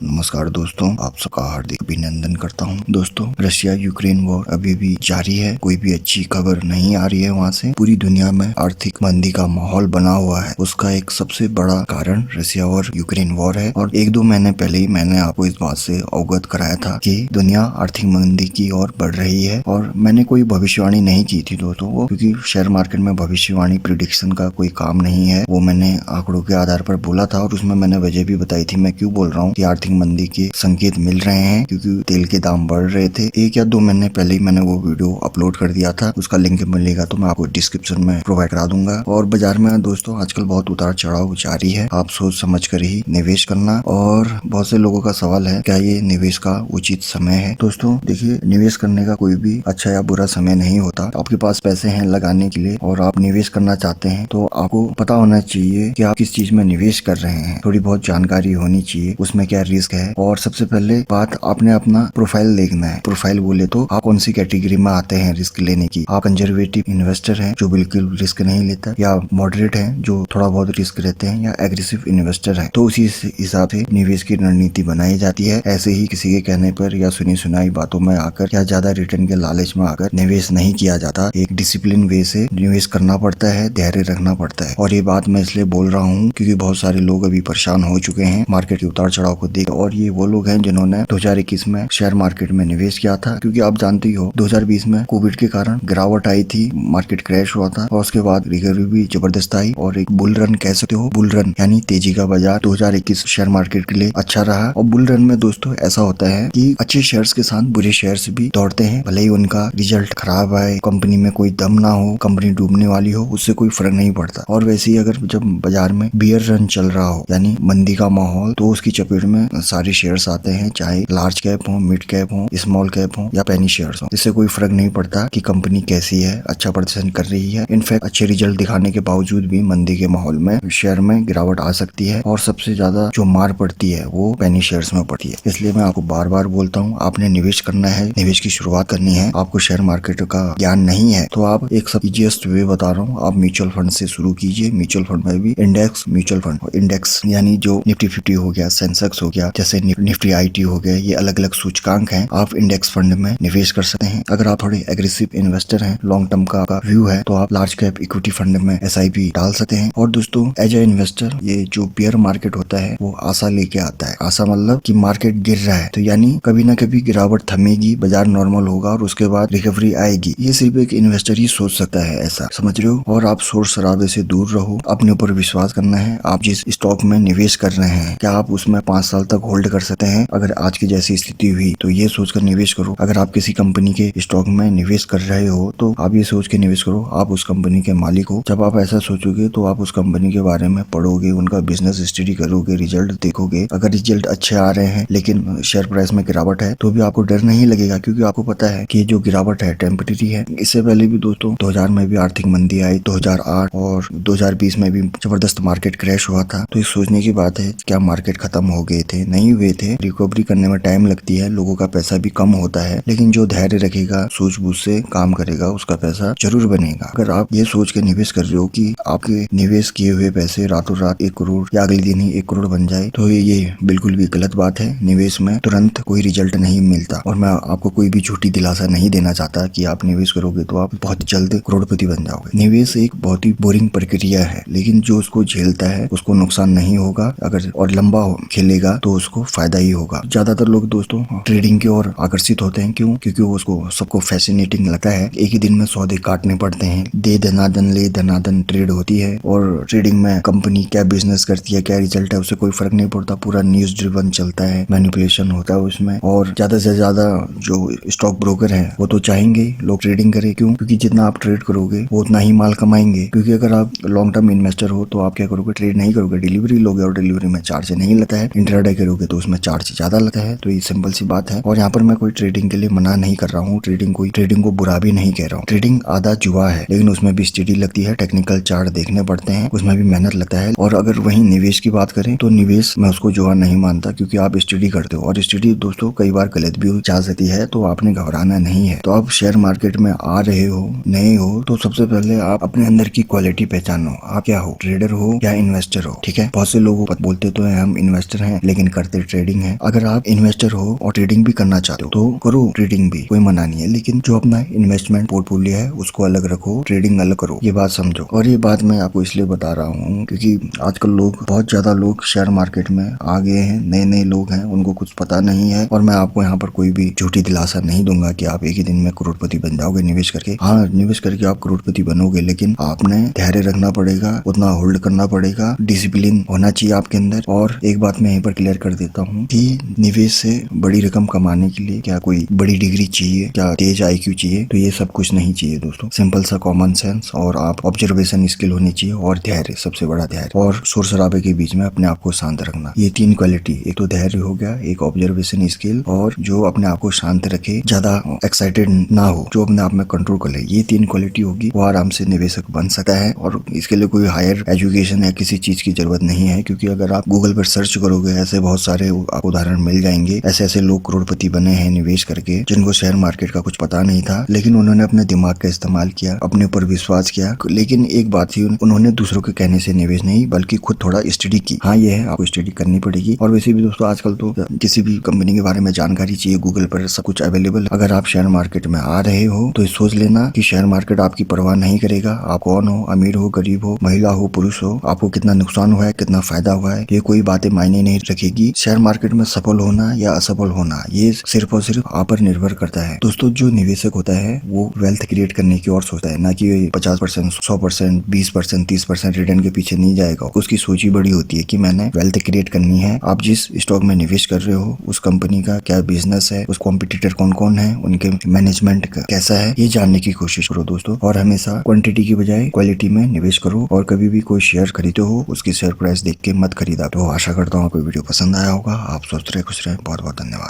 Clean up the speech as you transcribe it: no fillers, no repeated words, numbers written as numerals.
नमस्कार दोस्तों, आप सबका हार्दिक अभिनंदन करता हूं। दोस्तों, रशिया यूक्रेन वॉर अभी भी जारी है। कोई भी अच्छी खबर नहीं आ रही है वहां से। पूरी दुनिया में आर्थिक मंदी का माहौल बना हुआ है। उसका एक सबसे बड़ा कारण रशिया और यूक्रेन वॉर है। और 1-2 महीने पहले ही मैंने आपको इस बात से अवगत कराया था कि दुनिया आर्थिक मंदी की ओर बढ़ रही है। और मैंने कोई भविष्यवाणी नहीं की थी दोस्तों, वो क्योंकि शेयर मार्केट में भविष्यवाणी प्रिडिक्शन का कोई काम नहीं है। वो मैंने आंकड़ों के आधार पर बोला था और उसमें मैंने वजह भी बताई थी मैं क्यों बोल रहा हूँ कि आर्थिक मंदी के संकेत मिल रहे हैं, क्योंकि तेल के दाम बढ़ रहे थे। 1 या 2 महीने पहले ही मैंने वो वीडियो अपलोड कर दिया था। उसका लिंक मिलेगा तो मैं आपको डिस्क्रिप्शन में प्रोवाइड करा दूंगा। और बाजार में दोस्तों आजकल बहुत उतार चढ़ाव जारी है। आप सोच समझ कर ही निवेश करना। और बहुत से लोगों का सवाल है क्या ये निवेश का उचित समय है। दोस्तों देखिए, निवेश करने का कोई भी अच्छा या बुरा समय नहीं होता। आपके पास पैसे हैं लगाने के लिए और आप निवेश करना चाहते हैं तो आपको पता होना चाहिए कि आप किस चीज में निवेश कर रहे हैं। थोड़ी बहुत जानकारी होनी चाहिए उसमें क्या रिस्क है। और सबसे पहले बात, आपने अपना प्रोफाइल देखना है। प्रोफाइल बोले तो आप कौन सी कैटेगरी में आते हैं रिस्क लेने की। आप कंजर्वेटिव इन्वेस्टर हैं जो बिल्कुल रिस्क नहीं लेता, या मॉडरेट हैं जो थोड़ा बहुत रिस्क लेते हैं, या एग्रेसिव इन्वेस्टर है। तो उसी हिसाब से निवेश की रणनीति बनाई जाती है। ऐसे ही किसी के कहने पर या सुनी सुनाई बातों में आकर या ज्यादा रिटर्न के लालच में आकर निवेश नहीं किया जाता। एक डिसिप्लिन वे से निवेश करना पड़ता है, धैर्य रखना पड़ता है। और ये बात मैं इसलिए बोल रहा हूँ क्योंकि बहुत सारे लोग अभी परेशान हो चुके हैं मार्केट के उतार चढ़ाव को देख। और ये वो लोग हैं जिन्होंने 2021 में शेयर मार्केट में निवेश किया था, क्योंकि आप जानते ही हो 2020 में कोविड के कारण गिरावट आई थी, मार्केट क्रैश हुआ था और उसके बाद रिकवरी भी जबरदस्त आई और एक बुल रन कह सकते हो। बुल रन यानी तेजी का बाजार 2021 शेयर मार्केट के लिए अच्छा रहा। और बुल रन में दोस्तों ऐसा होता है कि अच्छे शेयर्स के साथ बुरे शेयर्स भी दौड़ते हैं, भले ही उनका रिजल्ट खराब आए, कंपनी में कोई दम ना हो, कंपनी डूबने वाली हो, उससे कोई फर्क नहीं पड़ता। और वैसे ही अगर जब बाजार में बियर रन चल रहा हो यानी मंदी का माहौल, तो उसकी चपेट में सारे शेयर्स आते हैं, चाहे लार्ज कैप हो, मिड कैप हो, स्मॉल कैप हो या पेनी शेयर्स हो। इससे कोई फर्क नहीं पड़ता कि कंपनी कैसी है, अच्छा प्रदर्शन कर रही है। इनफैक्ट अच्छे रिजल्ट दिखाने के बावजूद भी मंदी के माहौल में शेयर में गिरावट आ सकती है और सबसे ज्यादा जो मार पड़ती है वो पेनी शेयर्स में पड़ती है। इसलिए मैं आपको बार बार बोलता हूँ, आपने निवेश करना है, निवेश की शुरुआत करनी है, आपको शेयर मार्केट का ज्ञान नहीं है तो आप एक सब इजीएस्ट वे बता रहा हूँ, आप म्यूचुअल फंड से शुरू कीजिए। म्यूचुअल फंड में भी इंडेक्स म्यूचुअल फंड, इंडेक्स यानी जो निफ्टी 50 हो गया, सेंसेक्स हो गया, जैसे निफ्टी आईटी हो गया, ये अलग अलग सूचकांक हैं। आप इंडेक्स फंड में निवेश कर सकते हैं। अगर आप थोड़े एग्रेसिव इन्वेस्टर हैं, लॉन्ग टर्म का व्यू है, तो आप लार्ज कैप इक्विटी फंड में एसआईपी डाल सकते हैं। और दोस्तों एज ए इन्वेस्टर, ये जो बियर मार्केट होता है वो आशा लेके आता है। आशा मतलब कि मार्केट गिर रहा है तो यानी कभी ना कभी गिरावट थमेगी, बाजार नॉर्मल होगा और उसके बाद रिकवरी आएगी। ये सिर्फ एक इन्वेस्टर ही सोच सकता है, ऐसा समझ रहे हो। और आप शोर शराबे से दूर रहो, अपने ऊपर विश्वास करना है। आप जिस स्टॉक में निवेश कर रहे हैं क्या आप उसमें 5 साल तक होल्ड कर सकते हैं। अगर आज की जैसी स्थिति हुई तो ये सोचकर निवेश करो। अगर आप किसी कंपनी के स्टॉक में निवेश कर रहे हो तो आप ये सोच के निवेश करो आप उस कंपनी के मालिक हो। जब आप ऐसा सोचोगे तो आप उस कंपनी के बारे में पढ़ोगे, उनका बिजनेस स्टडी करोगे, रिजल्ट देखोगे। अगर रिजल्ट अच्छे आ रहे हैं लेकिन शेयर प्राइस में गिरावट है तो भी आपको डर नहीं लगेगा, क्योंकि आपको पता है कि जो गिरावट है टेम्परेरी है। इससे पहले भी दोस्तों 2000 में भी आर्थिक मंदी आई, 2008 और 2020 में भी जबरदस्त मार्केट क्रैश हुआ था। तो ये सोचने की बात है क्या मार्केट खत्म हो गए थे? नहीं हुए थे। रिकवरी करने में टाइम लगती है, लोगों का पैसा भी कम होता है, लेकिन जो धैर्य रखेगा, सूझबूझ से काम करेगा, उसका पैसा जरूर बनेगा। अगर आप ये सोच के निवेश कर रहे हो कि आपके निवेश किए हुए पैसे रातों रात 1 करोड़ या अगले दिन ही 1 करोड़ बन जाए, तो ये बिल्कुल भी गलत बात है। निवेश में तुरंत कोई रिजल्ट नहीं मिलता और मैं आपको कोई भी झूठी दिलासा नहीं देना चाहता कि आप निवेश करोगे तो आप बहुत जल्द करोड़पति बन जाओगे। निवेश एक बहुत ही बोरिंग प्रक्रिया है, लेकिन जो उसको झेलता है उसको नुकसान नहीं होगा। अगर और लंबा खेलेगा तो उसको फायदा ही होगा। ज्यादातर लोग दोस्तों ट्रेडिंग की ओर आकर्षित होते हैं, क्यों? क्योंकि उसको सबको फैसिनेटिंग लगता है। एक ही दिन में सौदे काटने पड़ते हैं, दे धनादन ले धनादन ट्रेड होती है। और ट्रेडिंग में कंपनी क्या बिजनेस करती है, क्या रिजल्ट है, उससे कोई फर्क नहीं पड़ता। पूरा न्यूज ड्रिवन चलता है, मैनिपुलेशन होता है उसमें। और ज्यादा से ज्यादा जो स्टॉक ब्रोकर है वो तो चाहेंगे लोग ट्रेडिंग करे, क्यों? क्योंकि जितना आप ट्रेड करोगे वो उतना ही माल कमाएंगे। क्योंकि अगर आप लॉन्ग टर्म इन्वेस्टर हो तो आप क्या करोगे, ट्रेड नहीं करोगे, डिलीवरी लोगे और डिलीवरी में चार्ज नहीं लगता है। इंट्राडे करोगे तो उसमें चार्ज ज्यादा लगता है। तो ये सिंपल सी बात है। और यहाँ पर मैं कोई ट्रेडिंग के लिए मना नहीं कर रहा हूँ, ट्रेडिंग को बुरा भी नहीं कह रहा हूँ। ट्रेडिंग आधा जुआ है, लेकिन उसमें भी स्टडी लगती है, टेक्निकल चार्ट देखने पड़ते हैं, उसमें भी मेहनत लगता है। और अगर वहीं निवेश की बात करें तो निवेश मैं उसको जुआ नहीं मानता, क्योंकि आप स्टडी करते हो और स्टडी दोस्तों कई बार गलत भी जा सकती है, तो आपने घबराना नहीं है। तो आप शेयर मार्केट में आ रहे हो, नए हो, तो सबसे पहले आप अपने अंदर की क्वालिटी पहचानो। आप क्या हो, ट्रेडर हो या इन्वेस्टर हो? ठीक है, बहुत से लोग बोलते तो है हम इन्वेस्टर हैं, लेकिन करते ट्रेडिंग है। अगर आप इन्वेस्टर हो और ट्रेडिंग भी करना चाहते हो तो करो, ट्रेडिंग भी कोई मना नहीं है, लेकिन जो अपना इन्वेस्टमेंट पोर्टफोलियो है उसको अलग रखो, ट्रेडिंग अलग करो, ये बात समझो। और ये बात मैं आपको इसलिए बता रहा हूँ क्योंकि आजकल लोग, बहुत ज्यादा लोग शेयर मार्केट में आ गए हैं, नए नए लोग हैं, उनको कुछ पता नहीं है। और मैं आपको यहाँ पर कोई भी झूठी दिलासा नहीं दूंगा कि आप एक ही दिन में करोड़पति बन जाओगे निवेश करके। हाँ, निवेश करके आप करोड़पति बनोगे, लेकिन आपने धैर्य रखना पड़ेगा, उतना होल्ड करना पड़ेगा, डिसिप्लिन होना चाहिए आपके अंदर। और एक बात मैं यहीं पर क्लियर कर देता हूँ कि निवेश से बड़ी रकम कमाने के लिए क्या कोई बड़ी डिग्री चाहिए, क्या तेज IQ चाहिए, तो ये सब कुछ नहीं चाहिए दोस्तों। सिंपल सा कॉमन सेंस और आप ऑब्जर्वेशन स्किल होनी चाहिए, और धैर्य, सबसे बड़ा धैर्य, और शोर शराबे के बीच में अपने आप को शांत रखना। ये 3 क्वालिटी, एक तो धैर्य हो गया, एक ऑब्जर्वेशन स्किल, और जो अपने आप को शांत रखे, ज्यादा एक्साइटेड ना हो, जो अपने आप में कंट्रोल कर ले, ये 3 क्वालिटी होगी, वो आराम से निवेशक बन सकता है। और इसके लिए कोई हायर एजुकेशन या किसी चीज की जरूरत नहीं है, क्योंकि अगर आप गूगल पर सर्च करोगे ऐसे बहुत सारे उदाहरण मिल जाएंगे। ऐसे ऐसे लोग करोड़पति बने हैं निवेश करके, जिनको शेयर मार्केट का कुछ पता नहीं था, लेकिन उन्होंने अपने दिमाग का इस्तेमाल किया, अपने ऊपर विश्वास किया। लेकिन एक बात थी, उन्होंने दूसरों के कहने से निवेश नहीं, बल्कि खुद थोड़ा स्टडी की। हाँ, ये है, आपको स्टडी करनी पड़ेगी। और वैसे भी दोस्तों, आजकल तो किसी भी कंपनी के बारे में जानकारी चाहिए, गूगल पर सब कुछ अवेलेबल। अगर आप शेयर मार्केट में आ रहे हो तो सोच लेना कि शेयर मार्केट आपकी परवाह नहीं करेगा। आप कौन हो, अमीर हो, गरीब हो, महिला हो, पुरुष हो, आपको कितना नुकसान हुआ है, कितना फायदा हुआ है, ये कोई बातें मायने नहीं रखेगी। शेयर मार्केट में सफल होना या असफल होना, ये सिर्फ और सिर्फ आप पर निर्भर करता है। दोस्तों, जो निवेशक होता है वो वेल्थ क्रिएट करने की ओर सोचता है, ना कि 50%, 100%, 20%, 30% रिटर्न के पीछे नहीं जाएगा। उसकी सोच ही बड़ी होती है कि मैंने वेल्थ क्रिएट करनी है। आप जिस स्टॉक में निवेश कर रहे हो, उस कंपनी का क्या बिजनेस है, उस कॉम्पिटिटर कौन कौन है, उनके मैनेजमेंट कैसा है, ये जानने की कोशिश करो दोस्तों। और हमेशा क्वांटिटी की बजाय क्वालिटी में निवेश करो। और कभी भी कोई शेयर खरीदते हो, उसकी शेयर प्राइस देख के मत खरीदा। तो आशा करता हूँ आपको वीडियो पसंद आया होगा। आप स्वस्थ रहे, खुश रहे। बहुत बहुत धन्यवाद।